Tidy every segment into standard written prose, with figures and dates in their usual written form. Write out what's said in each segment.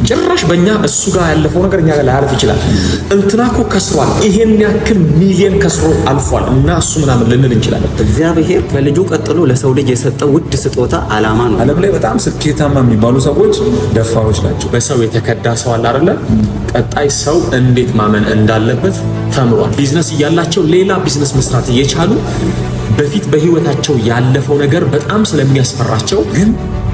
ጭራሽ በእኛ እሱ ጋር ያለፈው ነገር እኛ ጋር ላያልፍ ይችላል። እንትናኮ ከስሯል፣ ይሄን ያክል ሚሊዮን ከስሮ አልፏል እና እሱ ምናምን ልንል እንችላለን። እግዚአብሔር ከልጁ ቀጥሎ ለሰው ልጅ የሰጠው ውድ ስጦታ ዓላማ ነው። ዓለም ላይ በጣም ስኬታማ የሚባሉ ሰዎች ደፋሮች ናቸው። በሰው የተከዳ ሰው አለ አይደለ? ቀጣይ ሰው እንዴት ማመን እንዳለበት ተምሯል። ቢዝነስ እያላቸው ሌላ ቢዝነስ መስራት እየቻሉ በፊት በህይወታቸው ያለፈው ነገር በጣም ስለሚያስፈራቸው ግን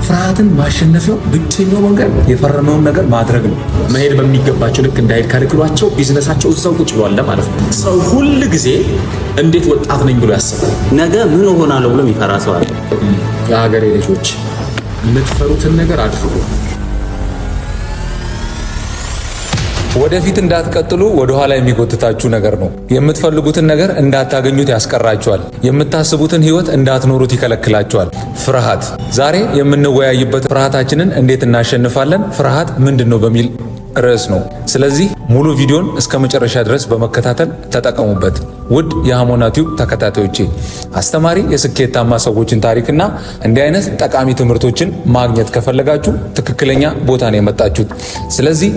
ፍርሃትን ማሸነፊያው ብቸኛው መንገድ የፈረመውን ነገር ማድረግ ነው። መሄድ በሚገባቸው ልክ እንዳይሄድ ከልክሏቸው ቢዝነሳቸው እዛው ቁጭ ብሏል ማለት ነው። ሰው ሁል ጊዜ እንዴት ወጣት ነኝ ብሎ ያስባል። ነገ ምን እሆናለሁ ብሎ የሚፈራ ሰው አለ። የሀገሬ ልጆች የምትፈሩትን ነገር አድርጉ። ወደፊት እንዳትቀጥሉ ወደ ኋላ የሚጎትታችሁ ነገር ነው። የምትፈልጉትን ነገር እንዳታገኙት ያስቀራችኋል። የምታስቡትን ህይወት እንዳትኖሩት ይከለክላችኋል። ፍርሃት። ዛሬ የምንወያይበት ፍርሃታችንን እንዴት እናሸንፋለን፣ ፍርሃት ምንድነው በሚል ርዕስ ነው። ስለዚህ ሙሉ ቪዲዮን እስከ መጨረሻ ድረስ በመከታተል ተጠቀሙበት። ውድ የሃሞና ቲዩብ ተከታታዮቼ አስተማሪ የስኬታማ ሰዎችን ታሪክና እንዲህ አይነት ጠቃሚ ትምህርቶችን ማግኘት ከፈለጋችሁ ትክክለኛ ቦታ ነው የመጣችሁት። ስለዚህ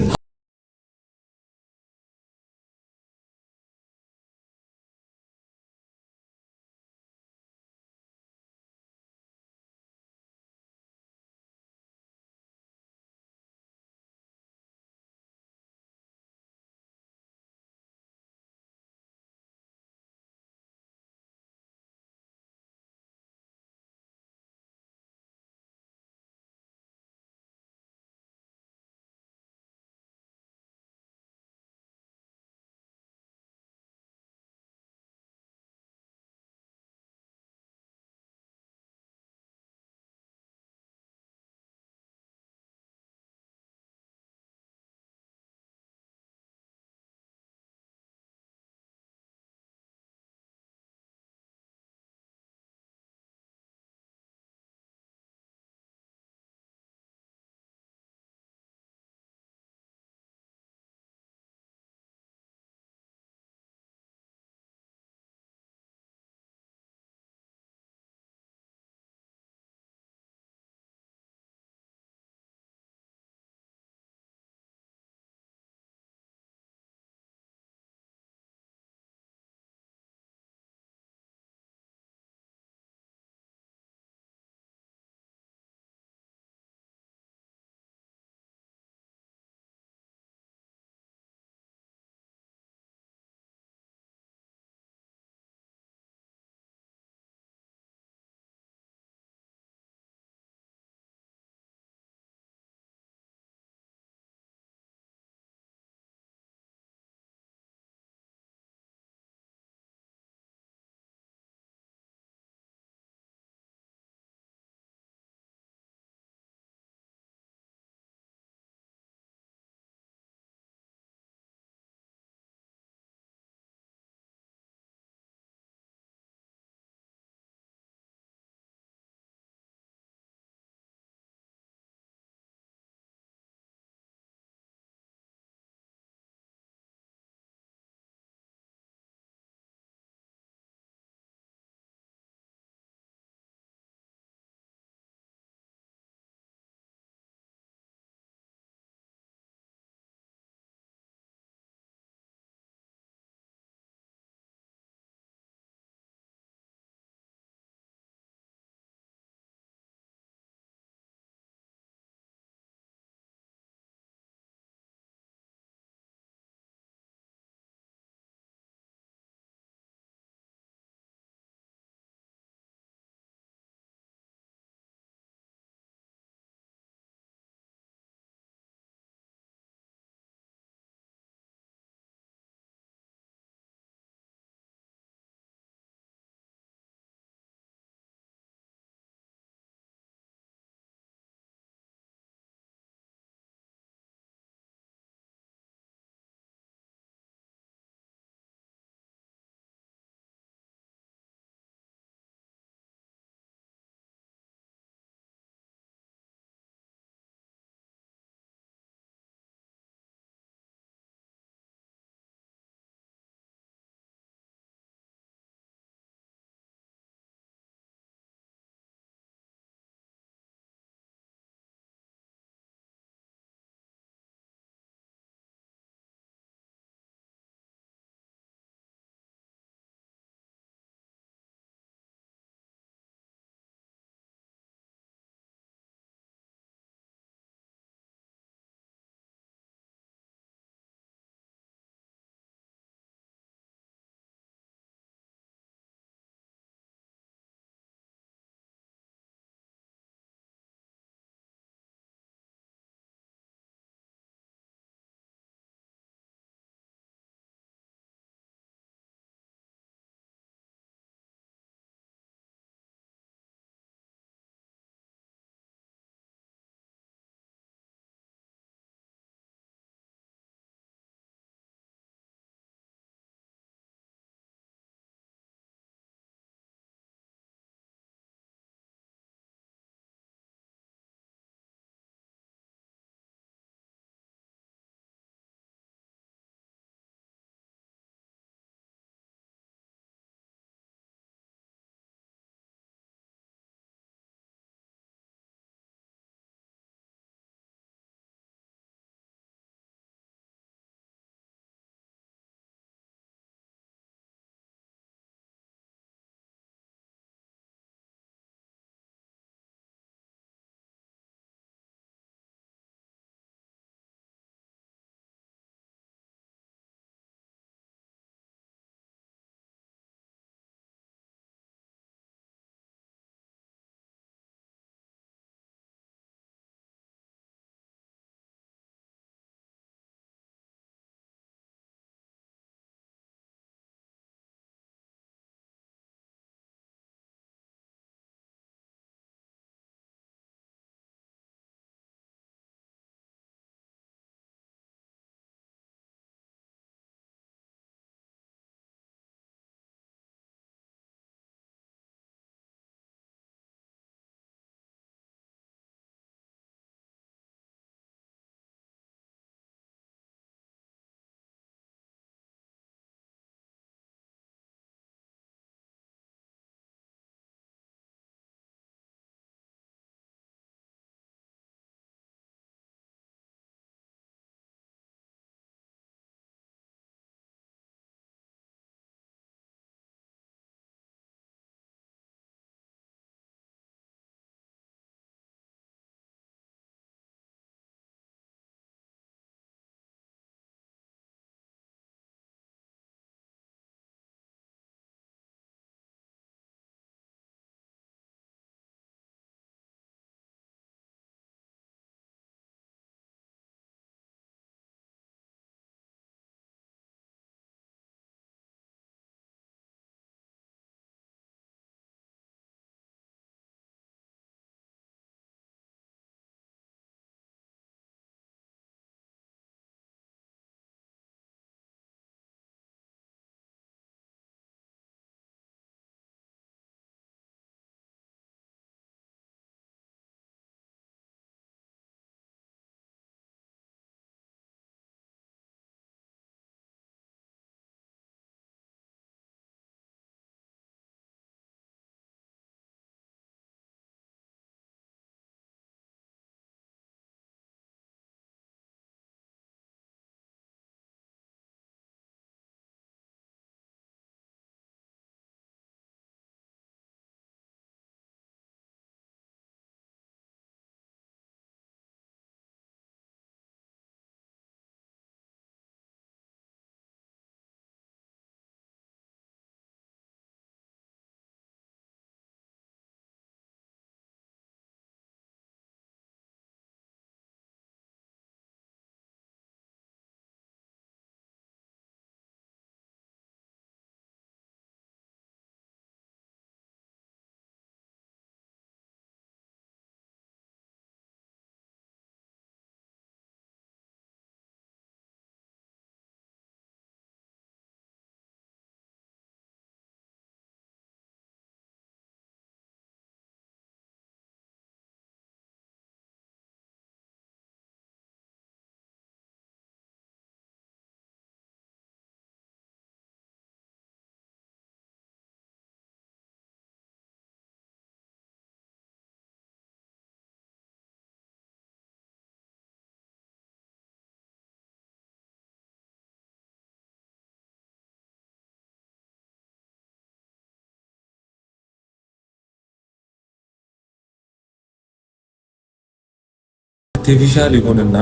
አርቲፊሻል ይሆንና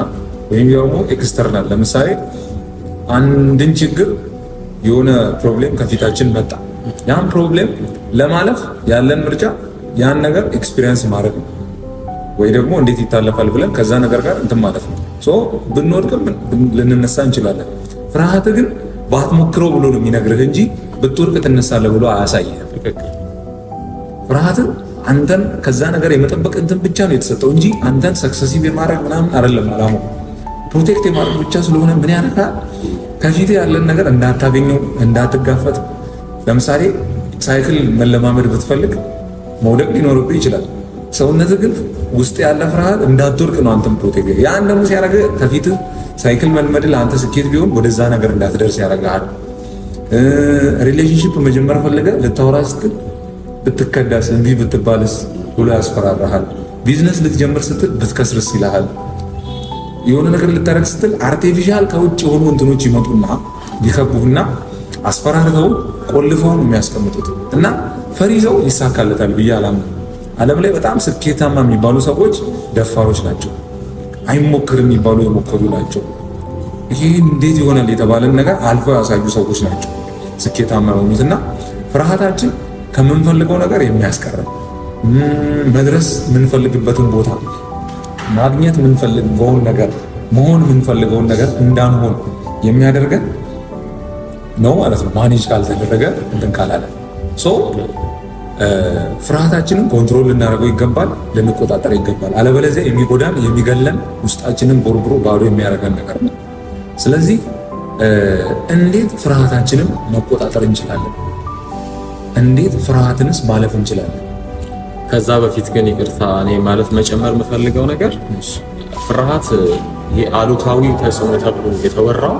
ወይም ደግሞ ኤክስተርናል። ለምሳሌ አንድን ችግር የሆነ ፕሮብሌም ከፊታችን መጣ። ያን ፕሮብሌም ለማለፍ ያለን ምርጫ ያን ነገር ኤክስፒሪየንስ ማድረግ ነው፣ ወይ ደግሞ እንዴት ይታለፋል ብለን ከዛ ነገር ጋር እንትን ማለት ነው። ብንወድቅም ልንነሳ እንችላለን። ፍርሃት ግን ባትሞክረው ብሎ ነው የሚነግርህ እንጂ ብትወድቅ ትነሳለህ ብሎ አያሳይህም። ፍርሃት አንተን ከዛ ነገር የመጠበቅ እንትን ብቻ ነው የተሰጠው እንጂ አንተን ሰክሰሲቭ የማድረግ ምናምን አይደለም። አላማው ፕሮቴክት የማድረግ ብቻ ስለሆነ ምን ያደርጋል? ከፊት ያለን ነገር እንዳታገኘው፣ እንዳትጋፈጥ። ለምሳሌ ሳይክል መለማመድ ብትፈልግ መውደቅ ሊኖርብህ ይችላል። ሰውነትህ ግን ውስጥ ያለ ፍርሃት እንዳትወድቅ ነው አንተን ፕሮቴክት። ያን ደግሞ ሲያደርግ ከፊትህ ሳይክል መልመድ ለአንተ ስኬት ቢሆን ወደዛ ነገር እንዳትደርስ ያደርግሃል። ሪሌሽንሺፕ መጀመር ፈለገ ልታወራ ስትል ብትከዳስ እንቢ ብትባልስ ብሎ ያስፈራራሃል። ቢዝነስ ልትጀምር ስትል ብትከስርስ ይልሃል። የሆነ ነገር ልታደርግ ስትል አርቲፊሻል ከውጭ የሆኑ እንትኖች ይመጡና ይከቡህና አስፈራርተው ቆልፈው ነው የሚያስቀምጡት። እና ፈሪ ሰው ይሳካለታል ብዬ አላምንም። ዓለም ላይ በጣም ስኬታማ የሚባሉ ሰዎች ደፋሮች ናቸው። አይሞክርም የሚባሉ የሞከሩ ናቸው። ይሄ እንዴት ይሆናል የተባለን ነገር አልፈው ያሳዩ ሰዎች ናቸው ስኬታማ የሆኑት። እና ፍርሃታችን ከምንፈልገው ነገር የሚያስቀርብ መድረስ የምንፈልግበትን ቦታ ማግኘት የምንፈልገውን ነገር መሆን የምንፈልገውን ነገር እንዳንሆን የሚያደርገን ነው ማለት ነው። ማኔጅ ካልተደረገ እንትን ካላለ ፍርሃታችንን ኮንትሮል ልናደርገው ይገባል፣ ልንቆጣጠር ይገባል። አለበለዚያ የሚጎዳን የሚገለን ውስጣችንን ቦርብሮ ባዶ የሚያደርገን ነገር ነው። ስለዚህ እንዴት ፍርሃታችንን መቆጣጠር እንችላለን? እንዴት ፍርሃትንስ ማለፍ እንችላለን? ከዛ በፊት ግን ይቅርታ እኔ ማለት መጨመር የምፈልገው ነገር ፍርሃት የአሉታዊ ተጽዕኖ ተብሎ የተወራው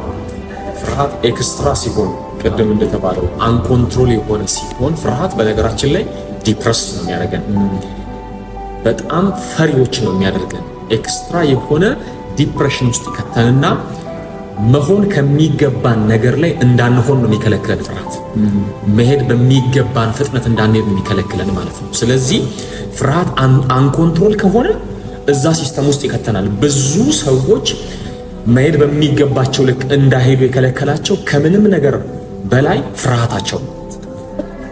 ፍርሃት ኤክስትራ ሲሆን ቅድም እንደተባለው አንኮንትሮል የሆነ ሲሆን ፍርሃት በነገራችን ላይ ዲፕረስ ነው የሚያደርገን፣ በጣም ፈሪዎች ነው የሚያደርገን። ኤክስትራ የሆነ ዲፕሬሽን ውስጥ ይከተንና መሆን ከሚገባን ነገር ላይ እንዳንሆን ነው የሚከለክለን። ፍርሃት መሄድ በሚገባን ፍጥነት እንዳንሄድ ነው የሚከለክለን ማለት ነው። ስለዚህ ፍርሃት አንኮንትሮል ከሆነ እዛ ሲስተም ውስጥ ይከተናል። ብዙ ሰዎች መሄድ በሚገባቸው ልክ እንዳይሄዱ የከለከላቸው ከምንም ነገር በላይ ፍርሃታቸው።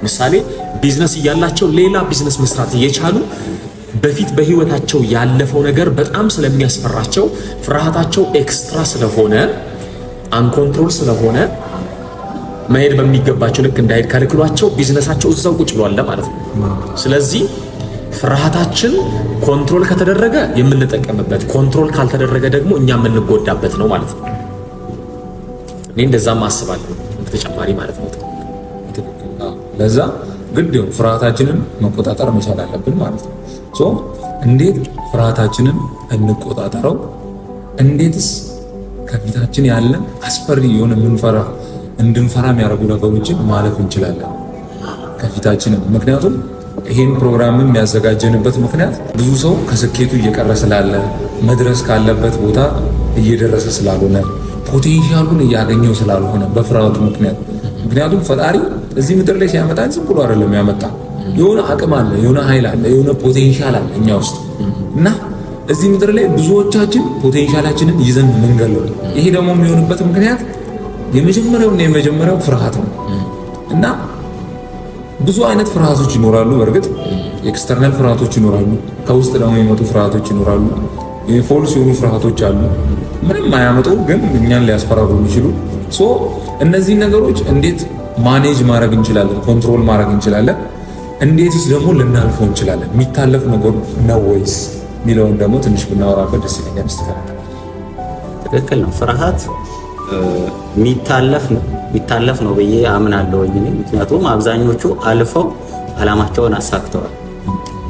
ምሳሌ ቢዝነስ እያላቸው ሌላ ቢዝነስ መስራት እየቻሉ በፊት በህይወታቸው ያለፈው ነገር በጣም ስለሚያስፈራቸው ፍርሃታቸው ኤክስትራ ስለሆነ አንኮንትሮል ስለሆነ መሄድ በሚገባቸው ልክ እንዳይሄድ ከልክሏቸው ቢዝነሳቸው እዛው ቁጭ ብሏል ማለት ነው። ስለዚህ ፍርሃታችን ኮንትሮል ከተደረገ የምንጠቀምበት፣ ኮንትሮል ካልተደረገ ደግሞ እኛ የምንጎዳበት ነው ማለት ነው። እኔ እንደዛም አስባለሁ በተጨማሪ ማለት ነው። ለዛ ግድ ፍርሃታችንን መቆጣጠር መቻል አለብን ማለት ነው። እንዴት ፍርሃታችንን እንቆጣጠረው? እንዴትስ ከፊታችን ያለን አስፈሪ የሆነ እንድንፈራ የሚያደርጉ ነገሮችን ማለፍ እንችላለን ከፊታችን? ምክንያቱም ይሄን ፕሮግራምን የሚያዘጋጀንበት ምክንያት ብዙ ሰው ከስኬቱ እየቀረ ስላለ፣ መድረስ ካለበት ቦታ እየደረሰ ስላልሆነ፣ ፖቴንሻሉን እያገኘው ስላልሆነ በፍርሃቱ ምክንያት። ምክንያቱም ፈጣሪ እዚህ ምድር ላይ ሲያመጣን ዝም ብሎ አይደለም ያመጣ። የሆነ አቅም አለ፣ የሆነ ኃይል አለ፣ የሆነ ፖቴንሻል አለ እኛ ውስጥ እና እዚህ ምድር ላይ ብዙዎቻችን ፖቴንሻላችንን ይዘን ምንገለው። ይሄ ደግሞ የሚሆንበት ምክንያት የመጀመሪያው ፍርሃት ነው። እና ብዙ አይነት ፍርሃቶች ይኖራሉ። በእርግጥ ኤክስተርናል ፍርሃቶች ይኖራሉ፣ ከውስጥ ደግሞ የሚመጡ ፍርሃቶች ይኖራሉ። ፎልስ የሆኑ ፍርሃቶች አሉ፣ ምንም አያመጡ ግን እኛን ሊያስፈራሩ የሚችሉ። እነዚህ ነገሮች እንዴት ማኔጅ ማድረግ እንችላለን? ኮንትሮል ማድረግ እንችላለን? እንዴትስ ደግሞ ልናልፈው እንችላለን? የሚታለፍ ነገር ነው ወይስ የሚለውን ደግሞ ትንሽ ብናወራበት ደስ ይለኛል። ትክክል ነው። ፍርሃት የሚታለፍ ነው ብዬ አምናለሁ። ምክንያቱም አብዛኞቹ አልፈው አላማቸውን አሳክተዋል።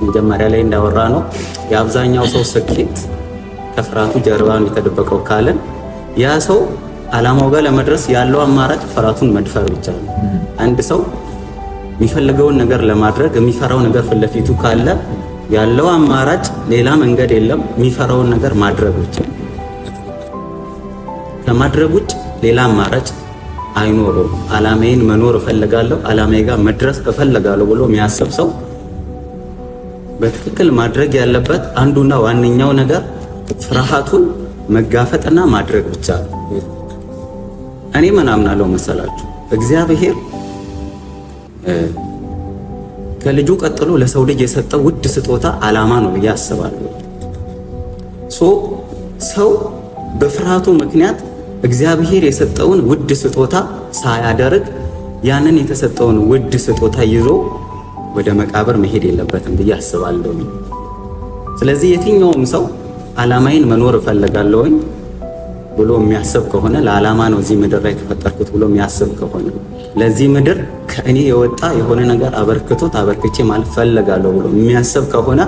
መጀመሪያ ላይ እንዳወራ ነው የአብዛኛው ሰው ስኬት ከፍርሃቱ ጀርባ ነው የተደበቀው ካለን ያ ሰው አላማው ጋር ለመድረስ ያለው አማራጭ ፍርሃቱን መድፈር ብቻ ነው። አንድ ሰው የሚፈልገውን ነገር ለማድረግ የሚፈራው ነገር ፊት ለፊቱ ካለ ያለው አማራጭ ሌላ መንገድ የለም፣ የሚፈራውን ነገር ማድረግ ብቻ። ከማድረግ ውጭ ሌላ አማራጭ አይኖርም። አላማዬን መኖር እፈልጋለሁ፣ አላማዬ ጋር መድረስ እፈልጋለሁ ብሎ የሚያስብ ሰው በትክክል ማድረግ ያለበት አንዱና ዋነኛው ነገር ፍርሃቱን መጋፈጥና ማድረግ ብቻ ነው። እኔ ምን አምናለሁ መሰላችሁ? እግዚአብሔር ከልጁ ቀጥሎ ለሰው ልጅ የሰጠው ውድ ስጦታ ዓላማ ነው ብዬ አስባለሁ። ሰው በፍርሃቱ ምክንያት እግዚአብሔር የሰጠውን ውድ ስጦታ ሳያደርግ ያንን የተሰጠውን ውድ ስጦታ ይዞ ወደ መቃብር መሄድ የለበትም ብዬ አስባለሁ። ስለዚህ የትኛውም ሰው ዓላማዬን መኖር እፈልጋለሁ ብሎ የሚያስብ ከሆነ ለዓላማ ነው እዚህ ምድር ላይ ተፈጠርኩት ብሎ የሚያስብ ከሆነ ለዚህ ምድር ከእኔ የወጣ የሆነ ነገር አበርክቼ ማለት ፈልጋለሁ ብሎ የሚያስብ ከሆነ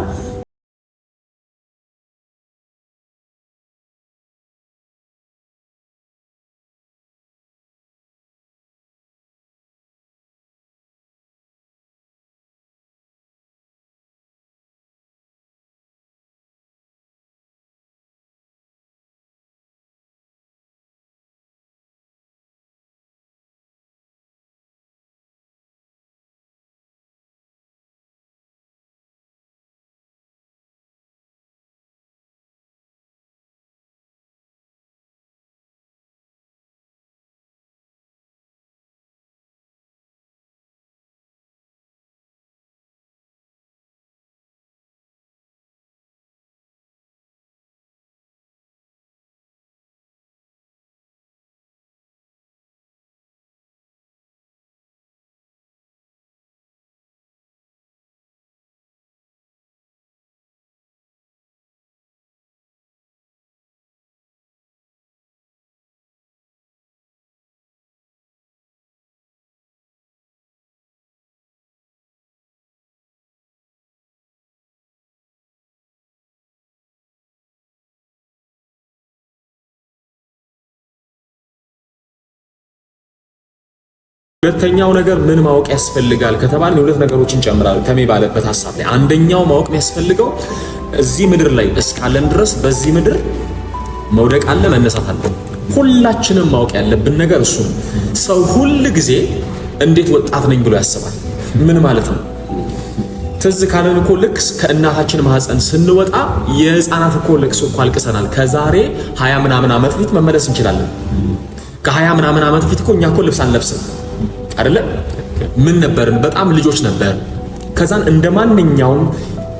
ሁለተኛው ነገር ምን ማወቅ ያስፈልጋል ከተባለ ሁለት ነገሮችን ጨምራለሁ ተሜ ባለበት ሐሳብ ላይ። አንደኛው ማወቅ የሚያስፈልገው እዚህ ምድር ላይ እስካለን ድረስ በዚህ ምድር መውደቅ አለ፣ መነሳት አለ። ሁላችንም ማወቅ ያለብን ነገር እሱ ነው። ሰው ሁል ጊዜ እንዴት ወጣት ነኝ ብሎ ያስባል። ምን ማለት ነው? ትዝ ካለን እኮ ልክ ከእናታችን ማህፀን ስንወጣ የህፃናት እኮ ልቅሶ እኮ አልቅሰናል። ከዛሬ 20 ምናምን ዓመት ፊት መመለስ እንችላለን። ከ20 ምናምን ዓመት ፊት እኮ እኛ እኮ ልብስ አንለብስም አይደለ? ምን ነበርን? በጣም ልጆች ነበርን። ከዛን እንደማንኛውም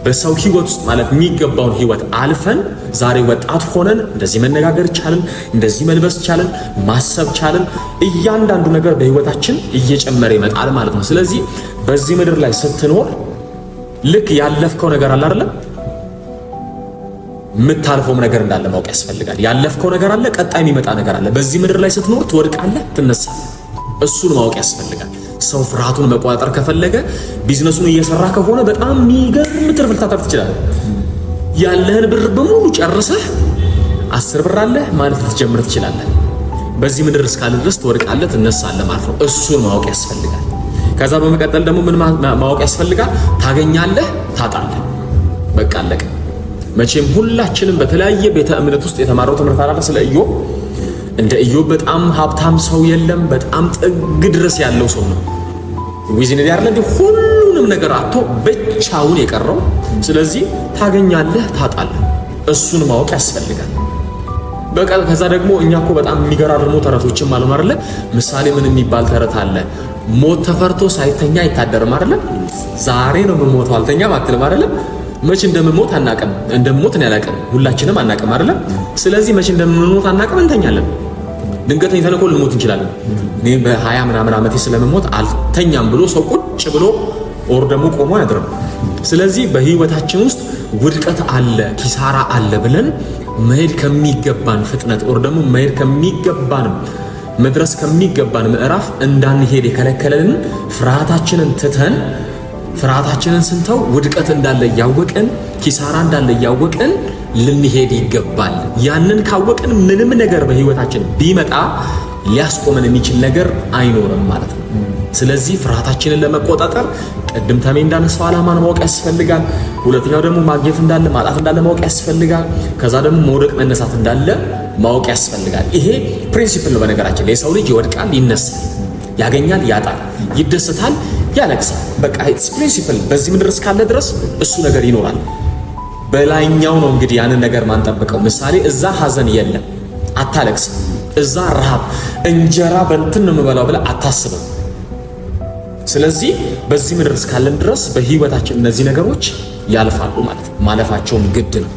በሰው ህይወት ውስጥ ማለት የሚገባውን ህይወት አልፈን ዛሬ ወጣት ሆነን እንደዚህ መነጋገር ቻልን፣ እንደዚህ መልበስ ቻልን፣ ማሰብ ቻልን። እያንዳንዱ ነገር በህይወታችን እየጨመረ ይመጣል ማለት ነው። ስለዚህ በዚህ ምድር ላይ ስትኖር ልክ ያለፍከው ነገር አለ አይደለ? የምታልፈውም ነገር እንዳለ ማወቅ ያስፈልጋል። ያለፍከው ነገር አለ፣ ቀጣይ የሚመጣ ነገር አለ። በዚህ ምድር ላይ ስትኖር ትወድቃለህ፣ ትነሳለህ። እሱን ማወቅ ያስፈልጋል። ሰው ፍርሃቱን መቆጣጠር ከፈለገ ቢዝነሱን እየሰራ ከሆነ በጣም የሚገርም ትርፍ ልታተርፍ ትችላለህ። ያለህን ብር በሙሉ ጨርሰህ 10 ብር አለህ ማለት ልትጀምር ትችላለህ። በዚህ ምድር እስካለ ድረስ ትወድቃለህ፣ ትነሳለህ ማለት ነው። እሱን ማወቅ ያስፈልጋል። ከዛ በመቀጠል ደግሞ ምን ማወቅ ያስፈልጋል? ታገኛለህ፣ ታጣለህ። በቃ አለቀ። መቼም ሁላችንም በተለያየ ቤተ እምነት ውስጥ የተማረው ትምህርት አለ ስለ ኢዮብ። እንደ ኢዮብ በጣም ሀብታም ሰው የለም። በጣም ጥግ ድረስ ያለው ሰው ነው። ዊዝን ያርለ እንደ ሁሉንም ነገር አጥቶ ብቻውን የቀረው። ስለዚህ ታገኛለህ፣ ታጣለህ። እሱን ማወቅ ያስፈልጋል። በቃ ከዛ ደግሞ እኛ እኮ በጣም የሚገራርሙ ተረቶችም አሉ አይደለ? ምሳሌ ምን የሚባል ተረት አለ? ሞት ተፈርቶ ሳይተኛ አይታደርም አይደለ? ዛሬ ነው የምሞተው አልተኛም አትልም አይደለ? መቼ እንደምሞት አናቀም። እንደምሞት ነው ያላቀም፣ ሁላችንም አናቀም አይደለ? ስለዚህ መቼ እንደምሞት አናቀም፣ እንተኛለን። ድንገተኛ ተነኮ ልሞት እንችላለን። እኔ በ20 ምናምን ዓመቴ ስለምሞት አልተኛም ብሎ ሰው ቁጭ ብሎ ኦር ደግሞ ቆሞ ያድርም። ስለዚህ በህይወታችን ውስጥ ውድቀት አለ፣ ኪሳራ አለ ብለን መሄድ ከሚገባን ፍጥነት ኦር ደግሞ መሄድ ከሚገባን መድረስ ከሚገባን ምዕራፍ እንዳንሄድ የከለከለንን ፍርሃታችንን ትተን ፍርሃታችንን ስንተው ውድቀት እንዳለ ያወቅን ኪሳራ እንዳለ ያወቅን ልንሄድ ይገባል። ያንን ካወቅን ምንም ነገር በህይወታችን ቢመጣ ሊያስቆመን የሚችል ነገር አይኖርም ማለት ነው። ስለዚህ ፍርሃታችንን ለመቆጣጠር ቅድም ተሜ እንዳነሳው ዓላማን ማወቅ ያስፈልጋል። ሁለተኛው ደግሞ ማግኘት እንዳለ ማጣት እንዳለ ማወቅ ያስፈልጋል። ከዛ ደግሞ መውደቅ መነሳት እንዳለ ማወቅ ያስፈልጋል። ይሄ ፕሪንሲፕል ነው። በነገራችን ላይ የሰው ልጅ ይወድቃል፣ ይነሳል፣ ያገኛል፣ ያጣል፣ ይደሰታል፣ ያለቅሳል። በቃ ኢትስ ፕሪንሲፕል። በዚህ ምድር እስካለ ድረስ እሱ ነገር ይኖራል። በላይኛው ነው እንግዲህ ያንን ነገር ማንጠብቀው። ምሳሌ እዛ ሐዘን የለም አታለቅስም፣ እዛ ረሃብ እንጀራ በእንትን ነው የምበላው ብለህ አታስብም። ስለዚህ በዚህ ምድር እስካለን ድረስ በህይወታችን እነዚህ ነገሮች ያልፋሉ ማለት ነው። ማለፋቸውም ግድ ነው።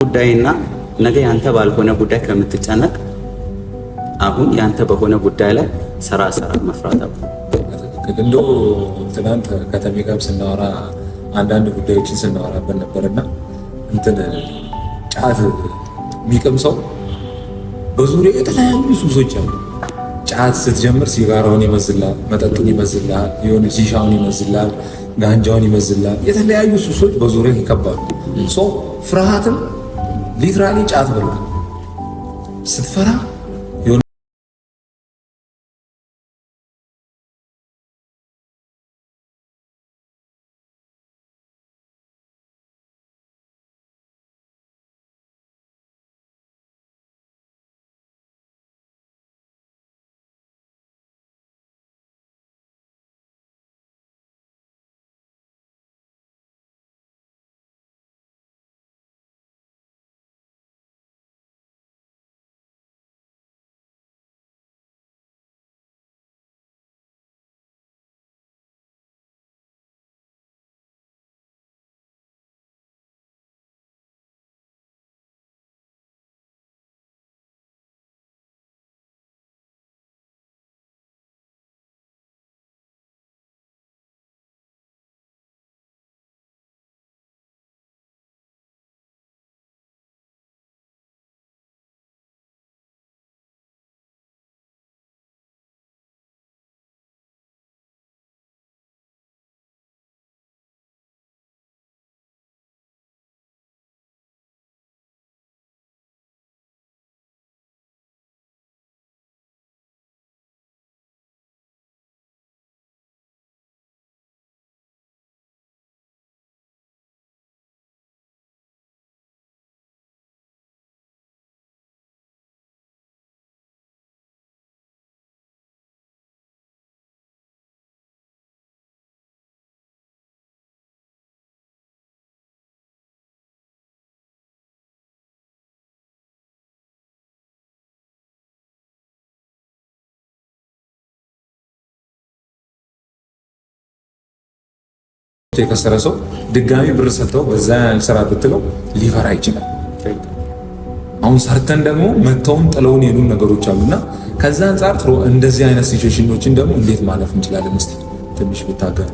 ጉዳይና ነገ ያንተ ባልሆነ ጉዳይ ከምትጨነቅ አሁን ያንተ በሆነ ጉዳይ ላይ ስራ መፍራት አቁም። እንደው ትናንት ከተሜ ጋር ስናወራ አንዳንድ ጉዳዮችን ስናወራበት ነበርና እንትን ጫት የሚቅም ሰው በዙሪያ የተለያዩ ሱሶች አሉ። ጫት ስትጀምር ሲጋራውን ይመዝላል፣ መጠጡን ይመዝላል፣ የሆነ ሺሻውን ይመዝላል፣ ጋንጃውን ይመዝላል። የተለያዩ ሱሶች በዙሪያ ይከባሉ። ሰው ፍርሃትም ሊትራሊ ጫት ብሎ ስትፈራ የከሰረ ሰው ድጋሚ ብር ሰጥተው በዛ ስራ ብትለው ሊፈራ ይችላል። አሁን ሰርተን ደግሞ መተውን ጥለውን የሉን ነገሮች አሉና ከዛ አንጻር እንደዚህ አይነት ሲቹዌሽኖችን ደግሞ እንዴት ማለፍ እንችላለን? እስቲ ትንሽ ብታገር።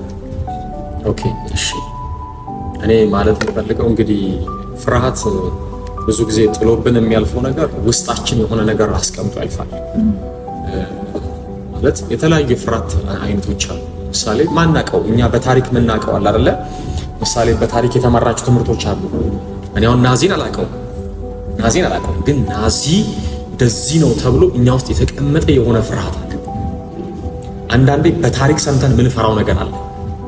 ኦኬ እሺ። እኔ ማለት የምፈልገው እንግዲህ ፍርሃት ብዙ ጊዜ ጥሎብን የሚያልፈው ነገር ውስጣችን የሆነ ነገር አስቀምጦ ያልፋል። ማለት የተለያዩ ፍርሃት አይነቶች አሉ። ምሳሌ ማናቀው እኛ በታሪክ የምናውቀው አለ አይደለ? ምሳሌ በታሪክ የተመራጩ ትምህርቶች አሉ። እኔ አሁን ናዚን አላውቀውም፣ ግን ናዚ እንደዚህ ነው ተብሎ እኛ ውስጥ የተቀመጠ የሆነ ፍርሃት አለ። አንዳንዴ በታሪክ ሰምተን ምንፈራው ነገር አለ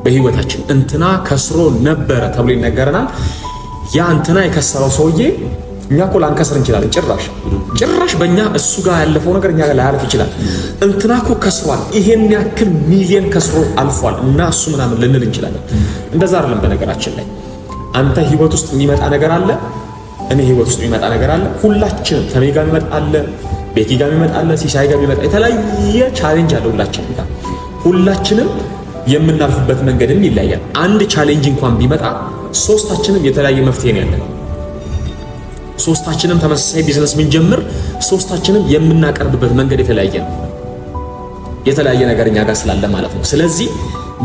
በህይወታችን። እንትና ከስሮ ነበረ ተብሎ ይነገረናል። ያ እንትና የከሰረው ሰውዬ እኛ እኮ ላንከስር እንችላለን። ጭራሽ በእኛ እሱ ጋር ያለፈው ነገር እኛ ጋር ላያልፍ ይችላል። እንትና እኮ ከስሯል፣ ይሄን ያክል ሚሊየን ከስሮ አልፏል እና እሱ ምናምን ልንል እንችላለን። እንደዛ አይደለም። በነገራችን ላይ አንተ ህይወት ውስጥ የሚመጣ ነገር አለ፣ እኔ ህይወት ውስጥ የሚመጣ ነገር አለ። ሁላችንም ከኔ ጋር የሚመጣ አለ፣ ቤኪ ጋር የሚመጣ አለ፣ ሲሳይ ጋር የሚመጣ የተለያየ ቻሌንጅ አለ ሁላችንም ጋር። ሁላችንም የምናልፍበት መንገድም ይለያያል። አንድ ቻሌንጅ እንኳን ቢመጣ ሶስታችንም የተለያየ መፍትሄ ነው ያለን። ሶስታችንም ተመሳሳይ ቢዝነስ ብንጀምር ሶስታችንም የምናቀርብበት መንገድ የተለያየ ነው። የተለያየ ነገር እኛ ጋር ስላለ ማለት ነው። ስለዚህ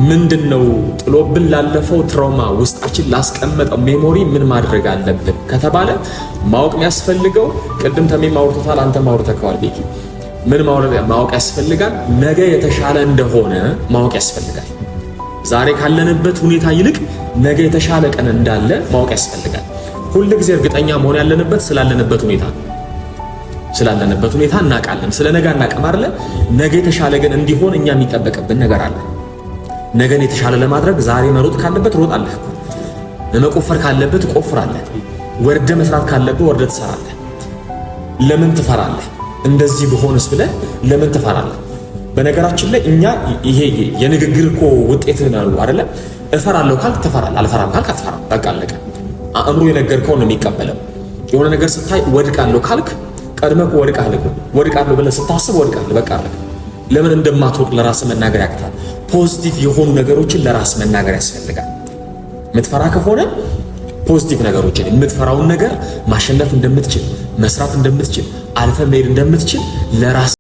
ምንድነው ጥሎብን ላለፈው ትራውማ ውስጣችን ላስቀመጠው ሜሞሪ ምን ማድረግ አለብን ከተባለ ማወቅ የሚያስፈልገው ቅድም ተሜም አውርቶታል፣ አንተ ማውርተከዋል ቤኪ። ምን ማወቅ ያስፈልጋል? ነገ የተሻለ እንደሆነ ማወቅ ያስፈልጋል። ዛሬ ካለንበት ሁኔታ ይልቅ ነገ የተሻለ ቀን እንዳለ ማወቅ ያስፈልጋል። ሁሉ ጊዜ እርግጠኛ መሆን ያለንበት ስላለንበት ሁኔታ እናውቃለን። ስለ ነገ እናውቅም አይደለ? ነገ የተሻለ ግን እንዲሆን እኛ የሚጠበቅብን ነገር አለ። ነገን የተሻለ ለማድረግ ዛሬ መሮጥ ካለበት ሮጣለህ፣ መቆፈር ካለበት ቆፍራለህ፣ ወርደ መስራት ካለበት ወርደ ትሰራለህ። ለምን ትፈራለህ? እንደዚህ በሆነስ ብለህ ለምን ትፈራለህ? በነገራችን ላይ እኛ ይሄ የንግግር እኮ ውጤት ነው አይደለ? እፈራለሁ ካልክ ትፈራለህ፣ አልፈራም ካልክ አትፈራም። በቃ አለቀ። አእምሮ የነገርከውን ነው የሚቀበለው። የሆነ ነገር ስታይ ወድቃለሁ ካልክ ቀድመህ ወድቃለሁ ብለህ ስታስብ ወድቃለህ። በቃ አለቀ። ለምን እንደማትወቅ ለራስህ መናገር ያቅታል። ፖዚቲቭ የሆኑ ነገሮችን ለራስህ መናገር ያስፈልጋል። የምትፈራ ከሆነ ፖዚቲቭ ነገሮችን፣ የምትፈራውን ነገር ማሸነፍ እንደምትችል፣ መስራት እንደምትችል፣ አልፈህ መሄድ እንደምትችል ለራስህ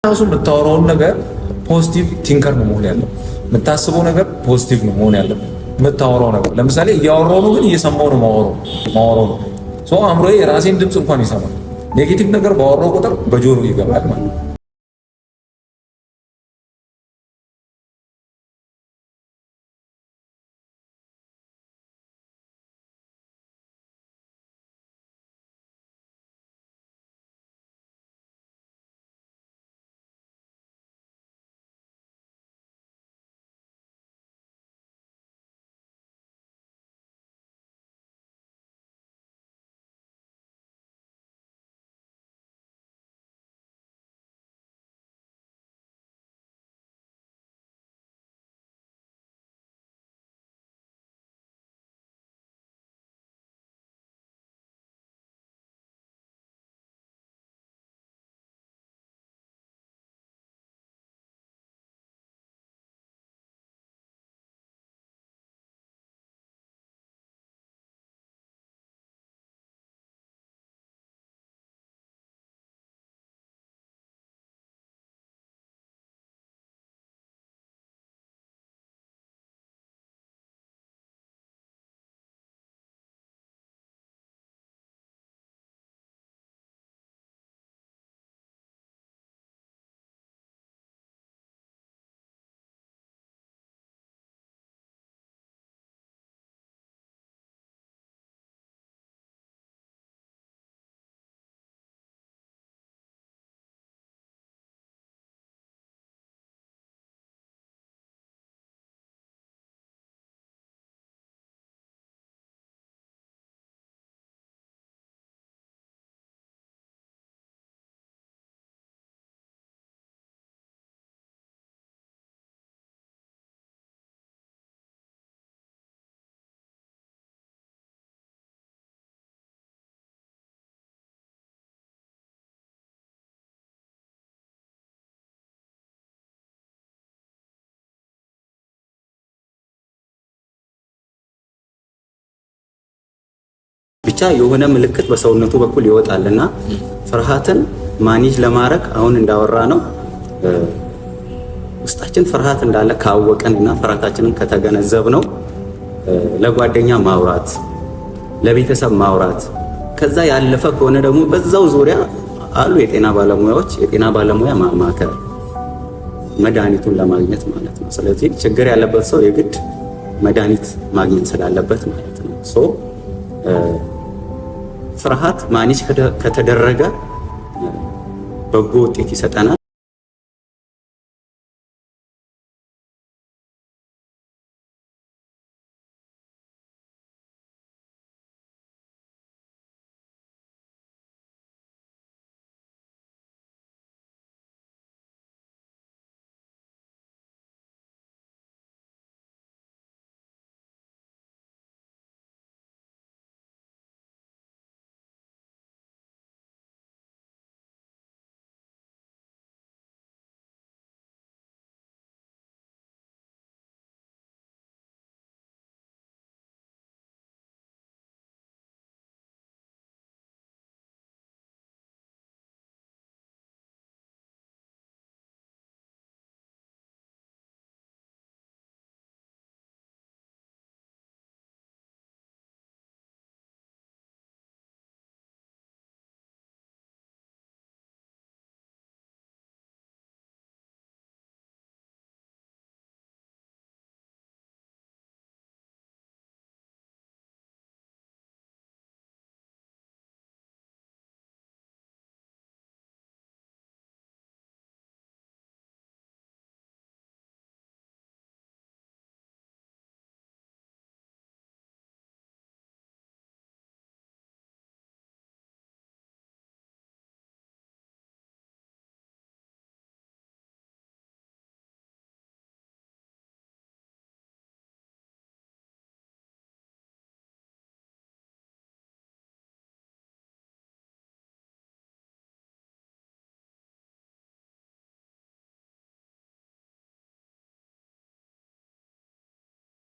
ራሱ የምታወራውን ነገር ፖዚቲቭ ቲንከር ነው መሆን ያለው። የምታስበው ነገር ፖዚቲቭ ነው መሆን ያለው። የምታወራው ነገር ለምሳሌ እያወራው ነው ግን እየሰማው ነው ማወራው ነው። ሶ አእምሮዬ የራሴን ድምፅ እንኳን ይሰማል። ኔጌቲቭ ነገር ባወራው ቁጥር በጆሮ ይገባል ማለት ነው። ብቻ የሆነ ምልክት በሰውነቱ በኩል ይወጣልና ፍርሃትን ማኔጅ ለማድረግ አሁን እንዳወራ ነው ውስጣችን ፍርሃት እንዳለ ካወቀንና ፍርሃታችንን ከተገነዘብ ነው ለጓደኛ ማውራት፣ ለቤተሰብ ማውራት፣ ከዛ ያለፈ ከሆነ ደግሞ በዛው ዙሪያ አሉ የጤና ባለሙያዎች የጤና ባለሙያ ማማከር መድኃኒቱን ለማግኘት ማለት ነው። ስለዚህ ችግር ያለበት ሰው የግድ መድኃኒት ማግኘት ስላለበት ማለት ነው። ፍርሃት ማኔጅ ከተደረገ በጎ ውጤት ይሰጠናል።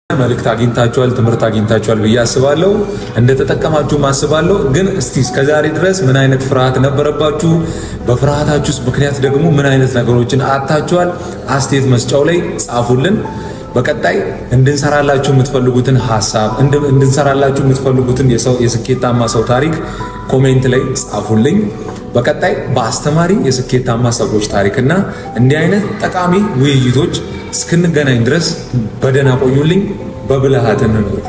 መልእክት አግኝታችኋል፣ ትምህርት አግኝታችኋል ብዬ አስባለሁ። እንደተጠቀማችሁም አስባለሁ። ግን እስቲ እስከዛሬ ድረስ ምን አይነት ፍርሃት ነበረባችሁ? በፍርሃታችሁስ ምክንያት ደግሞ ምን አይነት ነገሮችን አጣችኋል? አስተያየት መስጫው ላይ ጻፉልን። በቀጣይ እንድንሰራላችሁ የምትፈልጉትን ሐሳብ እንድንሰራላችሁ የምትፈልጉትን የስኬታማ ሰው ታሪክ ኮሜንት ላይ ጻፉልኝ። በቀጣይ በአስተማሪ የስኬታማ ሰዎች ታሪክና እንዲህ አይነት ጠቃሚ ውይይቶች እስክንገናኝ ድረስ በደህና ቆዩልኝ። በብልሃት እንኑር።